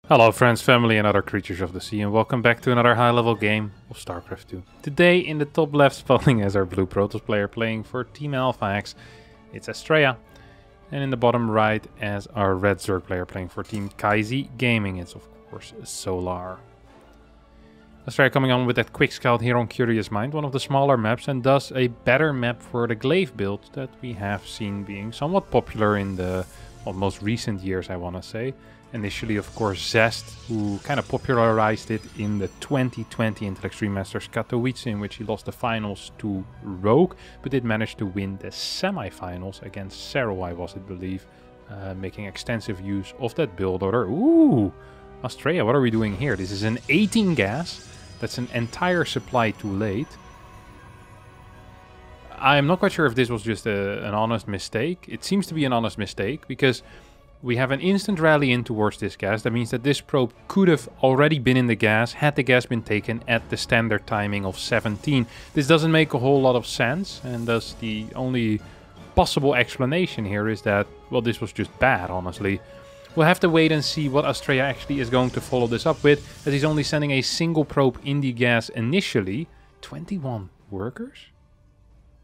Hello friends, family and other creatures of the sea, and welcome back to another high-level game of StarCraft 2. Today, in the top left spawning as our blue Protoss player playing for Team Alpha X, it's Astrea. And in the bottom right as our red Zerg player playing for Team Kaizi Gaming, it's of course Solar. Astrea coming on with that quick scout here on Curious Mind, one of the smaller maps, and thus a better map for the glaive build that we have seen being somewhat popular in the most recent years, I want to say. Initially, of course, Zest, who kind of popularized it in the 2020 Intel Extreme Masters Katowice, in which he lost the finals to Rogue, but did manage to win the semi-finals against Serral, I believe, making extensive use of that build order. Ooh, Astrea, what are we doing here? This is an 18 gas. That's an entire supply too late. I'm not quite sure if this was just an honest mistake. It seems to be an honest mistake, because we have an instant rally in towards this gas. That means that this probe could have already been in the gas had the gas been taken at the standard timing of 17. This doesn't make a whole lot of sense, and thus the only possible explanation here is that, well, this was just bad, honestly. We'll have to wait and see what Astrea actually is going to follow this up with, as he's only sending a single probe in the gas initially. 21 workers?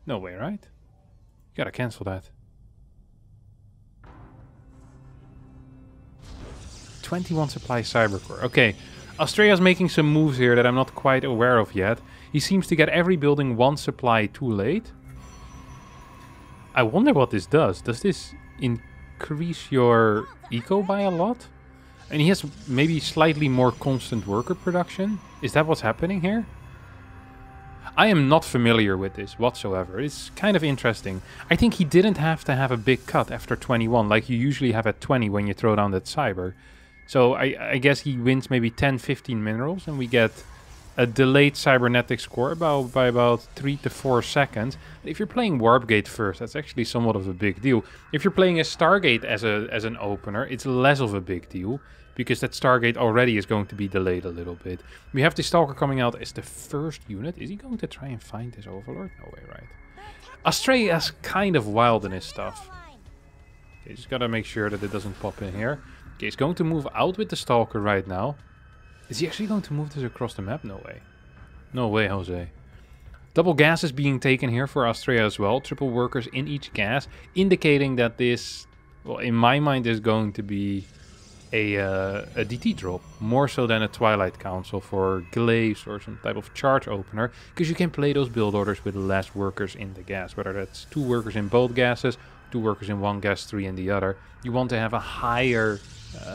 No way, right? You gotta cancel that. 21 supply Cybercore. Okay, Astrea's making some moves here that I'm not quite aware of yet. He seems to get every building one supply too late. I wonder what this does. Does this increase your eco by a lot? And he has maybe slightly more constant worker production. Is that what's happening here? I am not familiar with this whatsoever. It's kind of interesting. I think he didn't have to have a big cut after 21, like you usually have at 20 when you throw down that cyber. So I guess he wins maybe 10-15 minerals, and we get a delayed cybernetic score by about 3 to 4 seconds. If you're playing Warpgate first, that's actually somewhat of a big deal. If you're playing a Stargate as an opener, it's less of a big deal, because that Stargate already is going to be delayed a little bit. We have the Stalker coming out as the first unit. Is he going to try and find this Overlord? No way, right? Astrea is kind of wild in his stuff. Okay, just gotta make sure that it doesn't pop in here. Okay, he's going to move out with the Stalker right now. Is he actually going to move this across the map? No way. No way, Jose. Double gas is being taken here for Astrea as well. Triple workers in each gas, indicating that this, well, in my mind, is going to be a DT drop, more so than a Twilight Council for glaives or some type of charge opener, because you can play those build orders with less workers in the gas, whether that's 2 workers in both gases, 2 workers in one gas, 3 in the other. You want to have a higher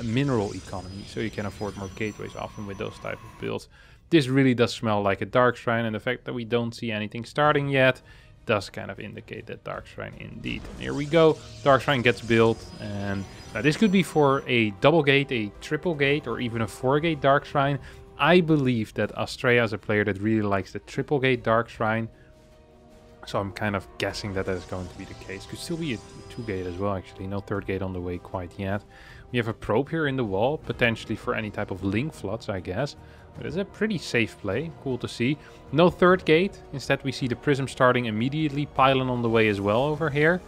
mineral economy, so you can afford more gateways often with those type of builds. This really does smell like a Dark Shrine, and the fact that we don't see anything starting yet does kind of indicate that Dark Shrine indeed. And here we go, Dark Shrine gets built, and now this could be for a double gate, a triple gate, or even a 4-gate Dark Shrine. I believe that Astrea is a player that really likes the triple gate Dark Shrine, so I'm kind of guessing that is going to be the case. Could still be a 2-gate as well, actually. No 3rd gate on the way quite yet. We have a probe here in the wall, potentially for any type of link floods, I guess. But it's a pretty safe play. Cool to see. No 3rd gate. Instead, we see the Prism starting immediately. Pylon on the way as well over here.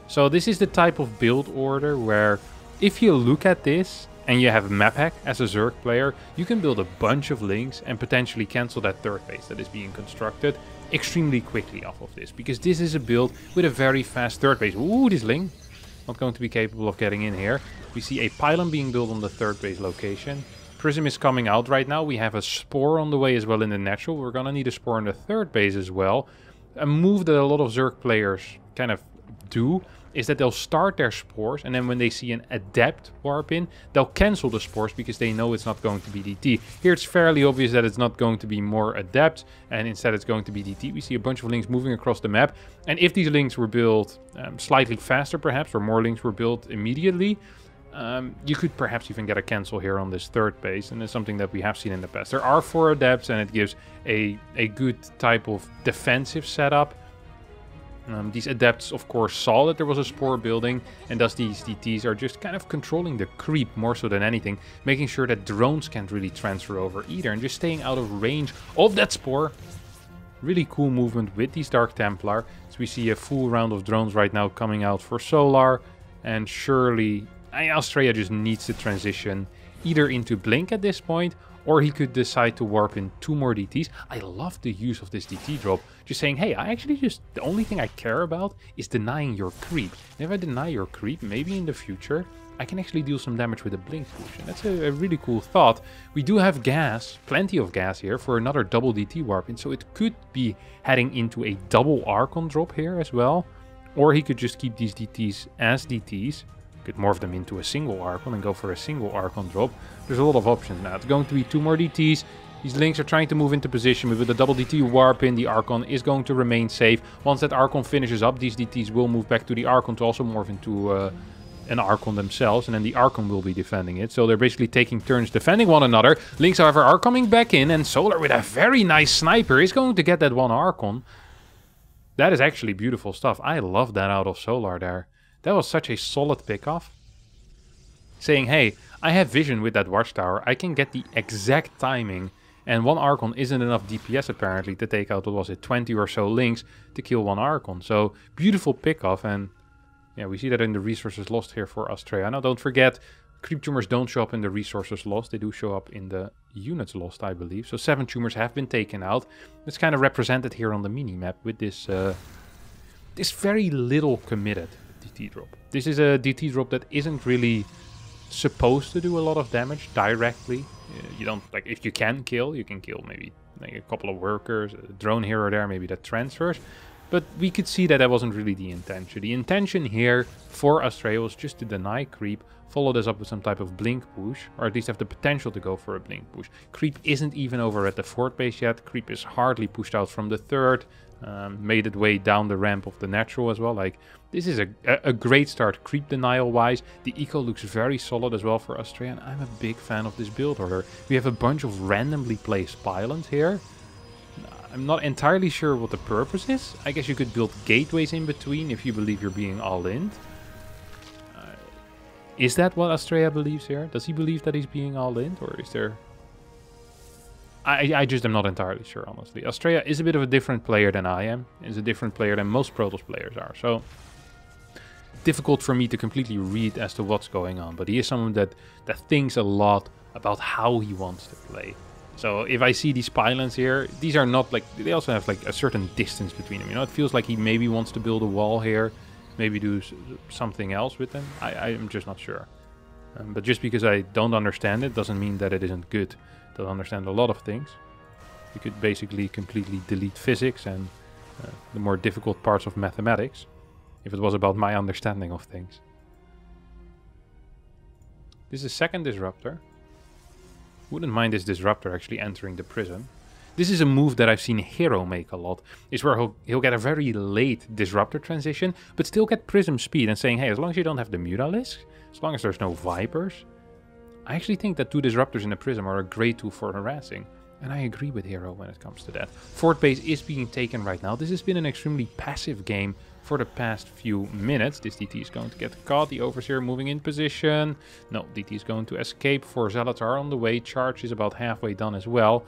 So this is the type of build order where, if you look at this and you have map hack as a Zerg player, you can build a bunch of links and potentially cancel that 3rd base that is being constructed extremely quickly off of this, because this is a build with a very fast 3rd base. Ooh, this link not going to be capable of getting in here. We see a pylon being built on the 3rd base location. Prism is coming out right now. We have a spore on the way as well in the natural. We're gonna need a spore in the 3rd base as well. A move that a lot of Zerg players kind of do is that they'll start their spores, and then when they see an adept warp in, they'll cancel the spores because they know it's not going to be DT. Here it's fairly obvious that it's not going to be more adept, and instead it's going to be DT. We see a bunch of links moving across the map, and if these links were built slightly faster perhaps, or more links were built immediately, you could perhaps even get a cancel here on this 3rd base, and it's something that we have seen in the past. There are 4 adepts, and it gives a good type of defensive setup. These adepts, of course, saw that there was a spore building, and thus these DTs are just kind of controlling the creep more so than anything, making sure that drones can't really transfer over either, and just staying out of range of that spore. Really cool movement with these Dark Templar. So we see a full round of drones right now coming out for Solar, and surely Astrea just needs to transition either into Blink at this point, or he could decide to warp in 2 more DTs. I love the use of this DT drop. Just saying, hey, the only thing I care about is denying your creep. And if I deny your creep, maybe in the future, I can actually deal some damage with a Blink push. And that's a really cool thought. We do have gas, plenty of gas here for another double DT warp in. So it could be heading into a double Archon drop here as well. Or he could just keep these DTs as DTs. Could morph them into a single Archon and go for a single Archon drop. There's a lot of options now. It's going to be 2 more DTs. These Links are trying to move into position, but with the double DT warp in, the Archon is going to remain safe. Once that Archon finishes up, these DTs will move back to the Archon to also morph into an Archon themselves, and then the Archon will be defending it. So they're basically taking turns defending one another. Links, however, are coming back in, and Solar with a very nice sniper is going to get that one Archon. That is actually beautiful stuff. I love that out of Solar there. That was such a solid pickoff. Saying, hey, I have vision with that watchtower. I can get the exact timing. And one Archon isn't enough DPS apparently to take out, what was it, 20 or so Links to kill one Archon. So, beautiful pickoff. And yeah, we see that in the resources lost here for Astrea. Now, don't forget, creep tumors don't show up in the resources lost. They do show up in the units lost, I believe. So 7 tumors have been taken out. It's kind of represented here on the mini-map with this, this very little committed DT drop. This is a DT drop that isn't really supposed to do a lot of damage directly. You don't, like, if you can kill maybe like a couple of workers, a drone here or there, maybe that transfers. But we could see that that wasn't really the intention. The intention here for Astrea was just to deny creep, follow this up with some type of blink push, or at least have the potential to go for a blink push. Creep isn't even over at the 4th base yet. Creep is hardly pushed out from the 3rd. Made its way down the ramp of the natural as well. Like, this is a great start creep denial wise. The eco looks very solid as well for Astrea, and I'm a big fan of this build order. We have a bunch of randomly placed pylons here. I'm not entirely sure what the purpose is. I guess you could build gateways in between if you believe you're being all in. Is that what Astrea believes here? Does he believe that he's being all in, or is there... I just am not entirely sure, honestly. Astrea is a bit of a different player than I am. Is a different player than most Protoss players are. So, difficult for me to completely read as to what's going on. But he is someone that thinks a lot about how he wants to play. So, if I see these pylons here, these are not like... They also have like a certain distance between them. You know, it feels like he maybe wants to build a wall here. Maybe do something else with them. I'm just not sure. But just because I don't understand it doesn't mean that it isn't good to understand a lot of things. You could basically completely delete physics and the more difficult parts of mathematics if it was about my understanding of things. This is second disruptor. Wouldn't mind this disruptor actually entering the prism. This is a move that I've seen Hero make a lot. Is where he'll get a very late disruptor transition, but still get prism speed and saying, hey, as long as you don't have the Mutalisks, as long as there's no Vipers, I actually think that 2 disruptors in a prism are a great tool for harassing. And I agree with Hero when it comes to that. 4th base is being taken right now. This has been an extremely passive game for the past few minutes. This DT is going to get caught. The Overseer moving in position. No, DT is going to escape. 4 Zealots are on the way. Charge is about halfway done as well.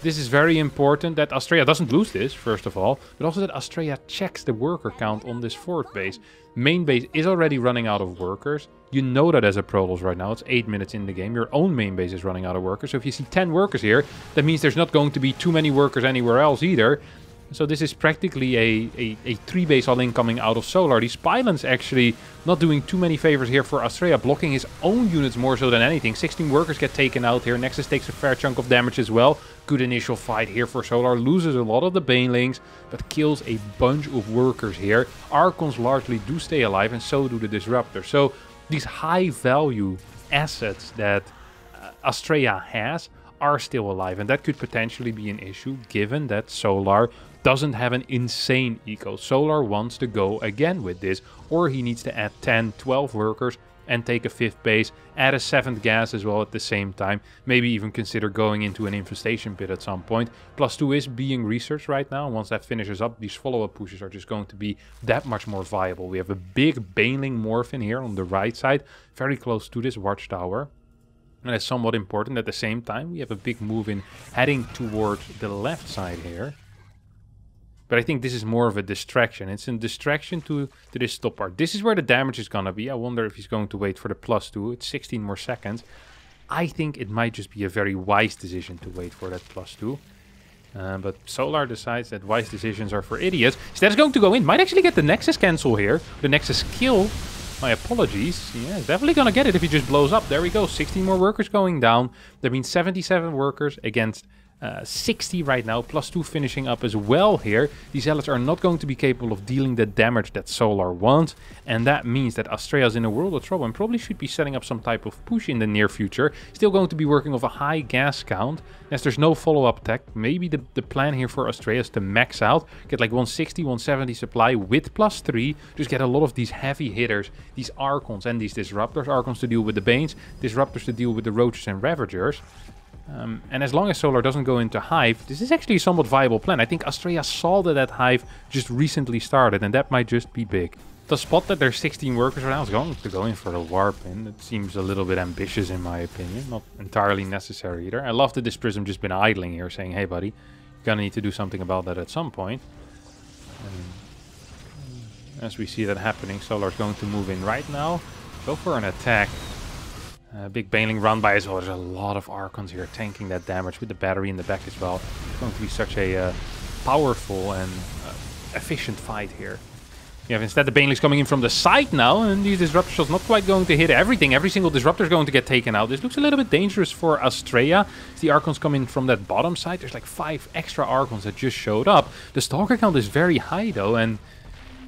This is very important that Astrea doesn't lose this, first of all, but also that Astrea checks the worker count on this 4th base. Main base is already running out of workers. You know that as a Protoss right now. It's 8 minutes in the game. Your own main base is running out of workers. So if you see 10 workers here, that means there's not going to be too many workers anywhere else either. So this is practically a 3-base all-in coming out of Solar. These pylons actually not doing too many favors here for Astrea, blocking his own units more so than anything. 16 workers get taken out here. Nexus takes a fair chunk of damage as well. Good initial fight here for Solar. Loses a lot of the Banelings, but kills a bunch of workers here. Archons largely do stay alive, and so do the Disruptors. So these high-value assets that Astrea has are still alive, and that could potentially be an issue given that Solar doesn't have an insane eco. Solar wants to go again with this, or he needs to add 10, 12 workers and take a 5th base, add a 7th gas as well at the same time, maybe even consider going into an infestation pit at some point. +2 is being researched right now, and once that finishes up, these follow-up pushes are just going to be that much more viable. We have a big Baneling morph in here on the right side, very close to this watchtower. And that's somewhat important. At the same time, we have a big move in heading towards the left side here. But I think this is more of a distraction. It's a distraction to this top part. This is where the damage is going to be. I wonder if he's going to wait for the +2. It's 16 more seconds. I think it might just be a very wise decision to wait for that +2. But Solar decides that wise decisions are for idiots. Instead, it's going to go in. Might actually get the Nexus cancel here. The Nexus kill. My apologies. Yeah, definitely going to get it if he just blows up. There we go. 16 more workers going down. That means 77 workers against 60 right now. +2 finishing up as well here. These zealots are not going to be capable of dealing the damage that Solar wants. And that means that Astrea's in a world of trouble and probably should be setting up some type of push in the near future. Still going to be working off a high gas count. As there's no follow-up tech, maybe the plan here for Astrea is to max out. Get like 160, 170 supply with +3. Just get a lot of these heavy hitters. These Archons and these Disruptors. Archons to deal with the Banes. Disruptors to deal with the Roaches and Ravagers. And as long as Solar doesn't go into Hive, this is actually a somewhat viable plan. I think Astrea saw that Hive just recently started, and that might just be big. The spot that there's 16 workers right now is going to go in for the warp in. It seems a little bit ambitious in my opinion, not entirely necessary either. I love that this Prism just been idling here, saying, hey buddy, you're gonna need to do something about that at some point. As we see that happening, Solar's going to move in right now. Go for an attack. Big Baneling run by as well. There's a lot of Archons here tanking that damage with the battery in the back as well. It's going to be such a powerful and efficient fight here. You have instead the Banelings coming in from the side now, and these Disruptors not quite going to hit everything. Every single Disruptor is going to get taken out. This looks a little bit dangerous for Astrea. As the Archons come in from that bottom side, there's like 5 extra Archons that just showed up. The Stalker count is very high though, and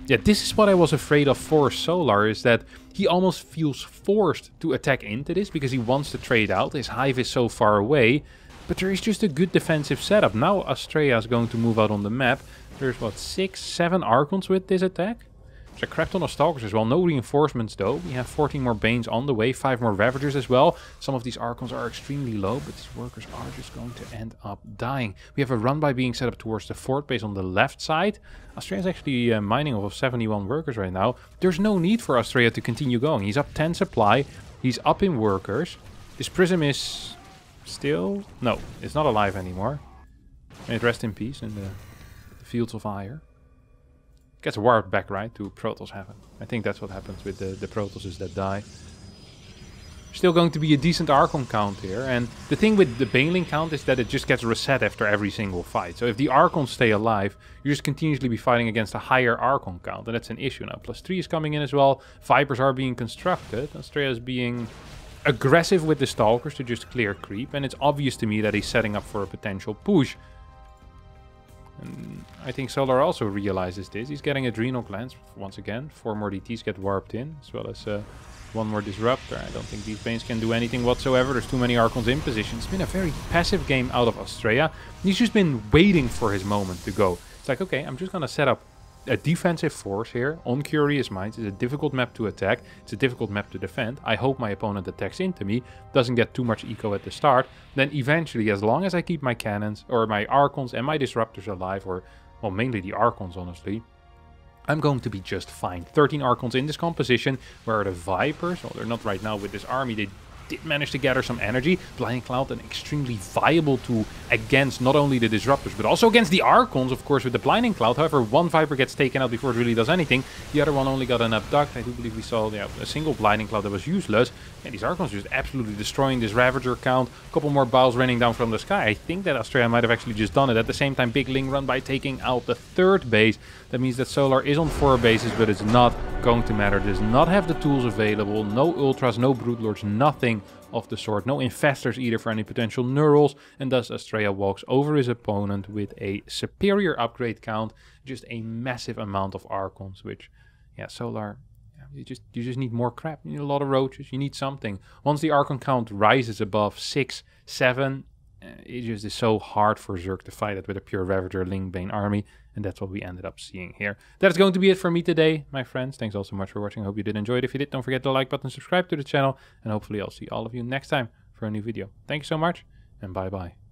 yeah, this is what I was afraid of for Solar, is that he almost feels forced to attack into this because he wants to trade out. His Hive is so far away, but there is just a good defensive setup. Now Astrea is going to move out on the map. There's what, 6, 7 Archons with this attack? There's a crap ton of Stalkers as well. No reinforcements though. We have 14 more Banes on the way, 5 more Ravagers as well. Some of these Archons are extremely low, but these workers are just going to end up dying. We have a run by being set up towards the fort base on the left side. Astrea is actually mining off of 71 workers right now. There's no need for Astrea to continue going. He's up 10 supply. He's up in workers. This Prism is still... No, it's not alive anymore. May it rest in peace in the fields of fire. Gets warped back, right, to Protoss Heaven. I think that's what happens with the Protosses that die. Still going to be a decent Archon count here. And the thing with the Baneling count is that it just gets reset after every single fight. So if the Archons stay alive, you just continuously be fighting against a higher Archon count. And that's an issue now. +3 is coming in as well. Vipers are being constructed. Astrea is being aggressive with the Stalkers to just clear creep. And it's obvious to me that he's setting up for a potential push. And I think Solar also realizes this. He's getting Adrenal Glands once again. 4 more DTs get warped in, as well as 1 more Disruptor. I don't think these Banes can do anything whatsoever. There's too many Archons in position. It's been a very passive game out of Astrea. He's just been waiting for his moment to go. It's like, okay, I'm just going to set up a defensive force here on Curious Minds. It's a difficult map to attack. It's a difficult map to defend. I hope my opponent attacks into me, doesn't get too much eco at the start. Then eventually, as long as I keep my cannons or my Archons and my Disruptors alive, or well, mainly the Archons honestly, I'm going to be just fine. 13 Archons in this composition. Where are the Vipers? Well, they're not right now with this army. They did manage to gather some energy. Blinding Cloud, an extremely viable tool against not only the Disruptors, but also against the Archons, of course, with the Blinding Cloud. However, 1 Viper gets taken out before it really does anything. The other one only got an abduct. I do believe we saw a single Blinding Cloud that was useless. And these Archons just absolutely destroying this Ravager count. A couple more Bowls raining down from the sky. I think that Astrea might have actually just done it. At the same time, Big Ling run by taking out the 3rd base. That means that Solar is on 4 bases, but it's not going to matter. Does not have the tools available. No Ultras, no Broodlords, nothing of the sort. No Infestors either for any potential Neurals. And thus Astrea walks over his opponent with a superior upgrade count. Just a massive amount of Archons, which, yeah, Solar... You just need more crap. You need a lot of Roaches. You need something. Once the Archon count rises above 6, 7, it just is so hard for Zerg to fight it with a pure Ravager Lingbane army. And that's what we ended up seeing here. That's going to be it for me today, my friends. Thanks all so much for watching. I hope you did enjoy it. If you did, don't forget the like button, subscribe to the channel. And hopefully I'll see all of you next time for a new video. Thank you so much, and bye-bye.